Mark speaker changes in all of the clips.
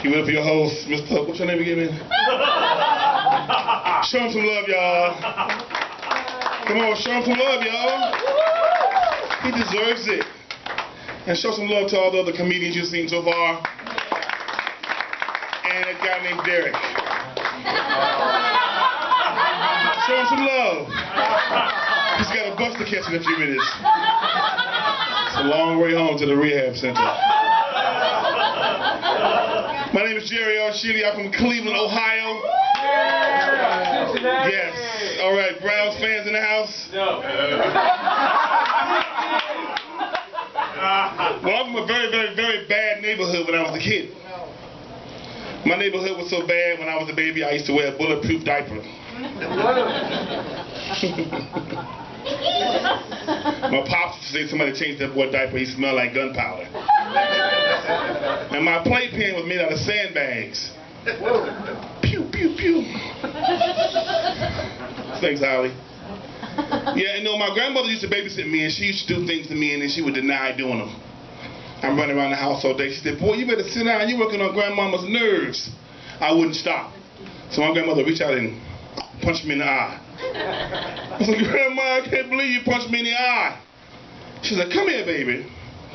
Speaker 1: Give it up for your host, Mr. What's your name again, man? Show him some love, y'all. Come on, show him some love, y'all. He deserves it. And show some love to all the other comedians you've seen so far. And a guy named Derek. Show him some love. He's got a bus to catch in a few minutes. It's a long way home to the rehab center. My name is Sheeley. I'm from Cleveland, Ohio. Yes. All right, Browns fans in the house? No. Well, I'm from a very, very, very bad neighborhood when I was a kid. My neighborhood was so bad when I was a baby, I used to wear a bulletproof diaper. My pops used to say somebody changed that boy diaper, he smelled like gunpowder. And my playpen was made out of sandbags. Pew, pew, pew. Thanks, Holly. Yeah, and my grandmother used to babysit me, and she used to do things to me, and then she would deny doing them. I'm running around the house all day. She said, boy, you better sit down. You're working on grandmama's nerves. I wouldn't stop. So my grandmother reached out and punched me in the eye. I said, Grandma, I can't believe you punched me in the eye. She said, come here, baby.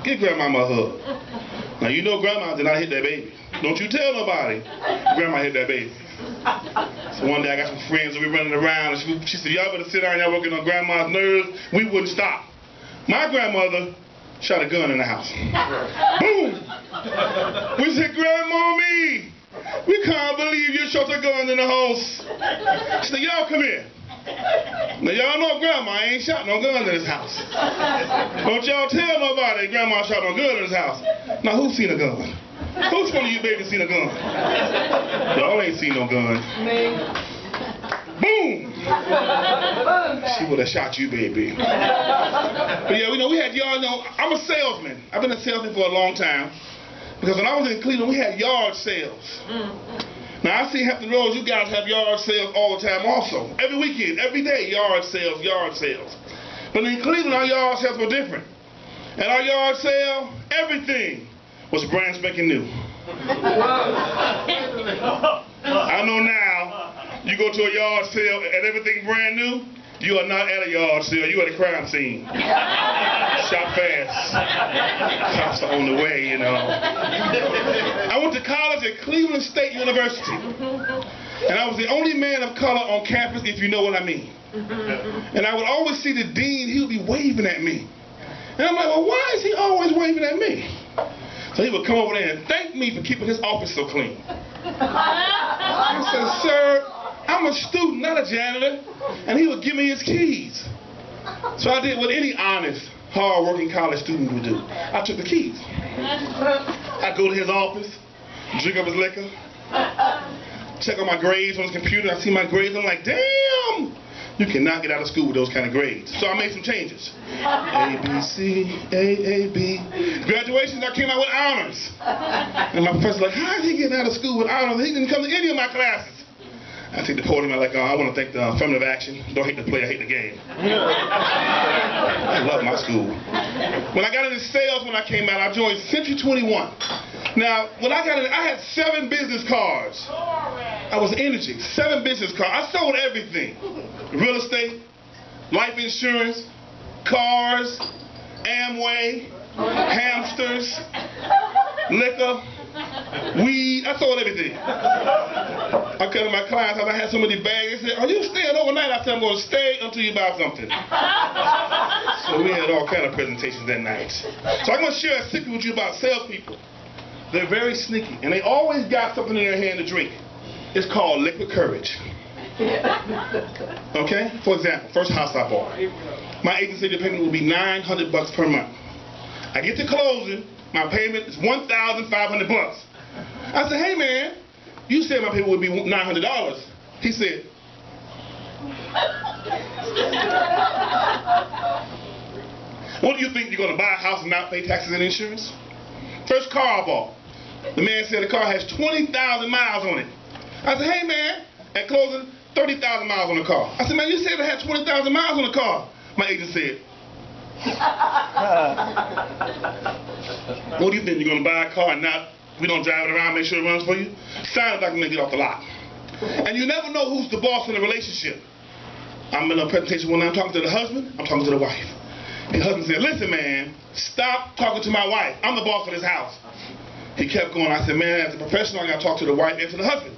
Speaker 1: Give Grandmama a hug. Now, you know Grandma did not hit that baby. Don't you tell nobody Grandma hit that baby. So one day I got some friends and we were running around and she said, y'all better sit down, y'all working on Grandma's nerves. We wouldn't stop. My grandmother shot a gun in the house. Boom! We said, Grandmommy, we can't believe you shot a gun in the house. She said, y'all come here. Now y'all know Grandma ain't shot no gun in this house. Don't y'all tell nobody Grandma shot no gun in this house. Now who's seen a gun? Who's one of you babies seen a gun? Y'all ain't seen no gun. Boom! She would have shot you, baby. But yeah, we had y'all know, I'm a salesman. I've been a salesman for a long time. Because when I was in Cleveland, we had yard sales. Now, I see Hampton Roads, you guys have yard sales all the time also. Every weekend, every day, yard sales, yard sales. But in Cleveland, our yard sales were different. At our yard sale, everything was brand spanking new. I know now, you go to a yard sale and everything brand new, you are not at a yard sale, you at a crime scene. Shop fast. Cops are on the way, you know. I went to college at Cleveland State University. And I was the only man of color on campus, if you know what I mean. And I would always see the dean, he would be waving at me. And I'm like, well, why is he always waving at me? So he would come over there and thank me for keeping his office so clean. I said, sir, I'm a student, not a janitor. And he would give me his keys. So I did what any honest, hard-working college student would do. I took the keys. I'd go to his office, drink up his liquor, check on my grades on his computer. I see my grades. I'm like, damn, you cannot get out of school with those kind of grades. So I made some changes. A, B, C, A, B. Graduations, I came out with honors. And my professor's like, how is he getting out of school with honors? He didn't come to any of my classes. I take the podium, I'm like, I want to thank the affirmative action. Don't hate the play, I hate the game. I love my school. When I got into sales when I came out, I joined Century 21. Now, when I got in, I had 7 business cards. I was energy, 7 business cards. I sold everything. Real estate, life insurance, cars, Amway, hamsters, liquor, weed. I sold everything. I come to my clients, I had so many bags. They said, are you staying overnight? I said, I'm going to stay until you buy something. So we had all kind of presentations that night. So I'm going to share a secret with you about salespeople. They're very sneaky, and they always got something in their hand to drink. It's called liquid courage. Okay? For example, first house I bought. My agency payment will be $900 per month. I get to closing, my payment is $1,500. I said, hey man, you said my payment would be $900. He said, what do you think, you're going to buy a house and not pay taxes and insurance? First car I bought. The man said the car has 20,000 miles on it. I said, hey man, at closing, 30,000 miles on the car. I said, man, you said it had 20,000 miles on the car. My agent said, what do you think, you're going to buy a car and not We don't drive it around, make sure it runs for you. Sign the document, get off the lot. And you never know who's the boss in a relationship. I'm in a presentation when I'm talking to the husband, I'm talking to the wife. The husband said, listen, man, stop talking to my wife. I'm the boss of this house. He kept going. I said, man, as a professional, I got to talk to the wife and to the husband.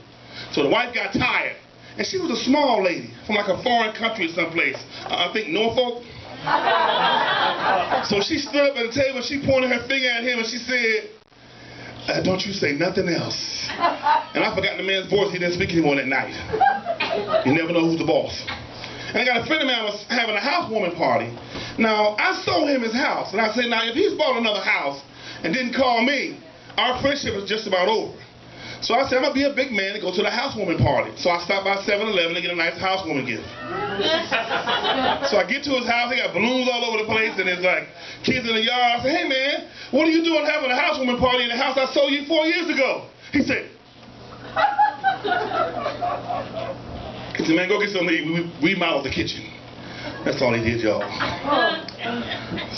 Speaker 1: So the wife got tired. And she was a small lady from like a foreign country someplace. I think Norfolk. So she stood up at the table and she pointed her finger at him and she said, don't you say nothing else. And I forgot the man's voice. He didn't speak anymore that night. You never know who's the boss. And I got a friend of mine was having a housewarming party. Now, I sold him his house. And I said, now, if he's bought another house and didn't call me, our friendship is just about over. So I said, I'm going to be a big man and go to the housewarming party. So I stopped by 7-Eleven to get a nice housewarming gift. So I get to his house, he got balloons all over the place, and there's like kids in the yard. I said, hey man, what are you doing having a housewarming party in the house I sold you 4 years ago? He said, man, go get something to eat. We remodeled the kitchen. That's all he did, y'all.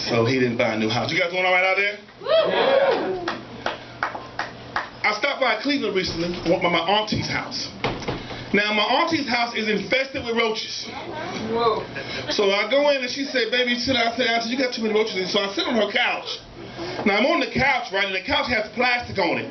Speaker 1: So he didn't buy a new house. You guys doing all right out there? I stopped by Cleveland recently, went by my auntie's house. Now, my auntie's house is infested with roaches. Whoa. So I go in and she said, baby, sit down. I said, auntie, you got too many roaches. And so I sit on her couch. Now, I'm on the couch, right, and the couch has plastic on it.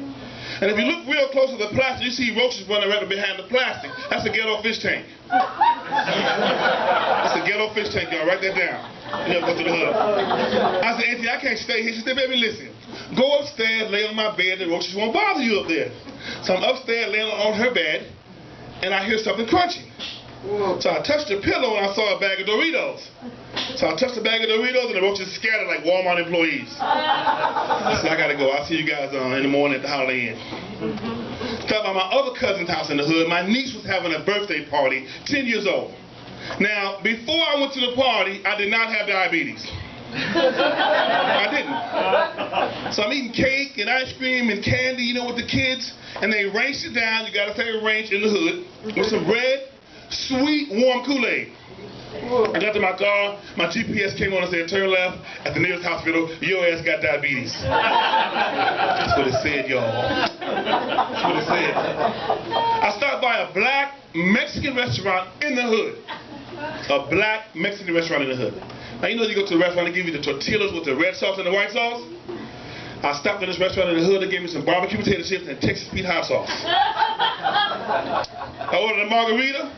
Speaker 1: And if you look real close at the plastic, you see roaches running right behind the plastic. That's a ghetto fish tank. That's a ghetto fish tank, y'all. Write that down. You know, go to the hood. I said, auntie, I can't stay here. She said, baby, listen. Go upstairs, lay on my bed, the roaches won't bother you up there. So I'm upstairs laying on her bed, and I hear something crunching. So I touched the pillow, and I saw a bag of Doritos. So I touched the bag of Doritos, and the roaches scattered like Walmart employees. So I got to go. I'll see you guys in the morning at the Holiday Inn. Stopped by my other cousin's house in the hood. My niece was having a birthday party, 10 years old. Now, before I went to the party, I did not have diabetes. I didn't. So I'm eating cake and ice cream and candy, you know, with the kids, and they ranched it down. You got to say ranch in the hood with some red, sweet, warm Kool-Aid. I got to my car, my GPS came on and said, turn left at the nearest hospital, your ass got diabetes. That's what it said, y'all. That's what it said. I stopped by a black Mexican restaurant in the hood. A black Mexican restaurant in the hood. Now, you know, you go to the restaurant, they give you the tortillas with the red sauce and the white sauce. I stopped at this restaurant in the hood, they gave me some barbecue potato chips and Texas Pete hot sauce. I ordered a margarita.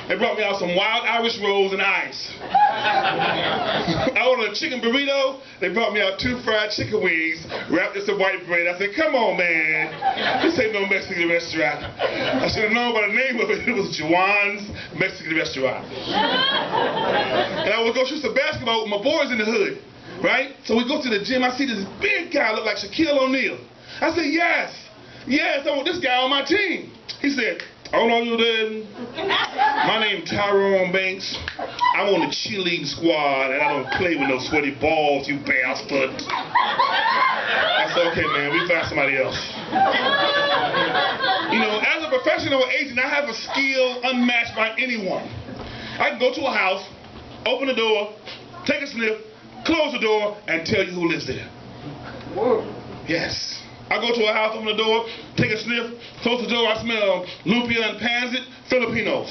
Speaker 1: They brought me out some wild Irish rolls and ice. I ordered a chicken burrito. They brought me out 2 fried chicken wings wrapped in some white bread. I said, come on, man. This ain't no Mexican restaurant. I should have known by the name of it. It was Juan's Mexican restaurant. And I would go shoot some basketball with my boys in the hood, right? So we go to the gym. I see this big guy look like Shaquille O'Neal. I said, yes, I want this guy on my team. He said, oh no, you didn't. My name's Tyrone Banks. I'm on the cheerleading squad, and I don't play with no sweaty balls, you bastard. I said, okay, man, we find somebody else. You know, as a professional agent, I have a skill unmatched by anyone. I can go to a house, open the door, take a sniff, close the door, and tell you who lives there. Yes. I go to a house, open the door, take a sniff, close the door, I smell lumpia and pansy, Filipinos.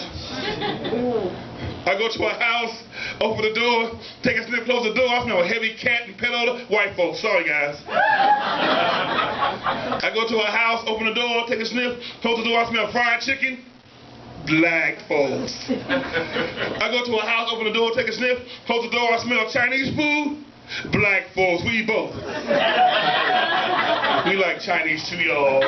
Speaker 1: I go to a house, open the door, take a sniff, close the door, I smell a heavy cat and pet odor, white folks. Sorry, guys. I go to a house, open the door, take a sniff, close the door, I smell fried chicken, black folks. I go to a house, open the door, take a sniff, close the door, I smell Chinese food, black folks. We eat both. We like Chinese too, y'all.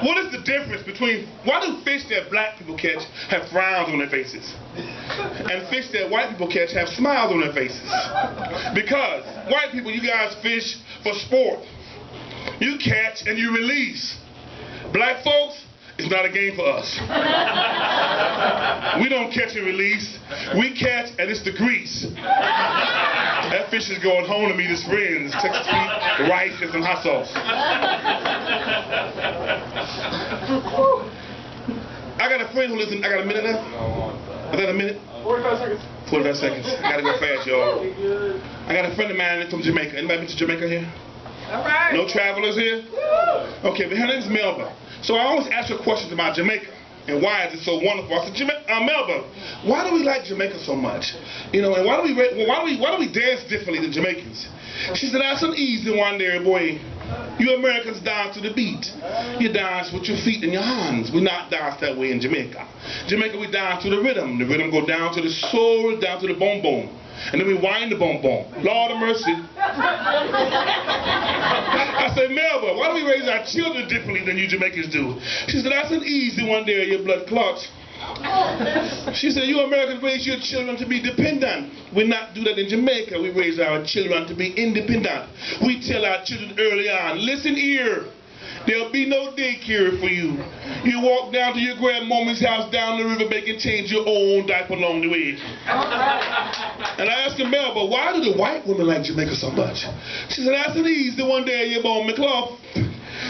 Speaker 1: What is the difference between, why do fish that black people catch have frowns on their faces? And fish that white people catch have smiles on their faces? Because white people, you guys fish for sport. You catch and you release. Black folks, it's not a game for us. We don't catch and release. We catch and it's the grease. That fish is going home to meet his friends. Texas Pete, rice, and some hot sauce. I got a friend who lives in, I got a minute left? Is that a minute? 45 seconds. 45 seconds. I gotta go fast, y'all. I got a friend of mine from Jamaica. Anybody been to Jamaica here? All right. No travelers here? Okay, but her name's Melba. So I always ask her questions about Jamaica. And why is it so wonderful? I said, Melba, why do we like Jamaica so much? You know, and why do we dance differently than Jamaicans? She said, that's an easy one there, boy. You Americans dance to the beat. You dance with your feet and your hands. We not dance that way in Jamaica. Jamaica, we dance to the rhythm. The rhythm go down to the soul, down to the bone bone. And then we wind the bone bone. Lord of mercy. I said, Melba, why do we raise our children differently than you Jamaicans do? She said, that's an easy one there, your blood clots. She said, you Americans raise your children to be dependent. We not do that in Jamaica. We raise our children to be independent. We tell our children early on, listen here, there'll be no daycare for you. You walk down to your grandmama's house down the river, and change your own diaper along the way. And I asked her, Melba, why do the white women like Jamaica so much? She said, that's an easy one day, you bone McClough.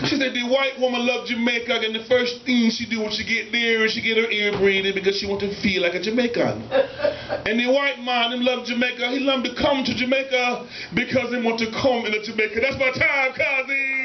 Speaker 1: She said the white woman loved Jamaica, and the first thing she do when she get there is she get her ear braided because she want to feel like a Jamaican. And the white man, him love Jamaica, he love to come to Jamaica because he want to come into Jamaica. That's my time, Kazi.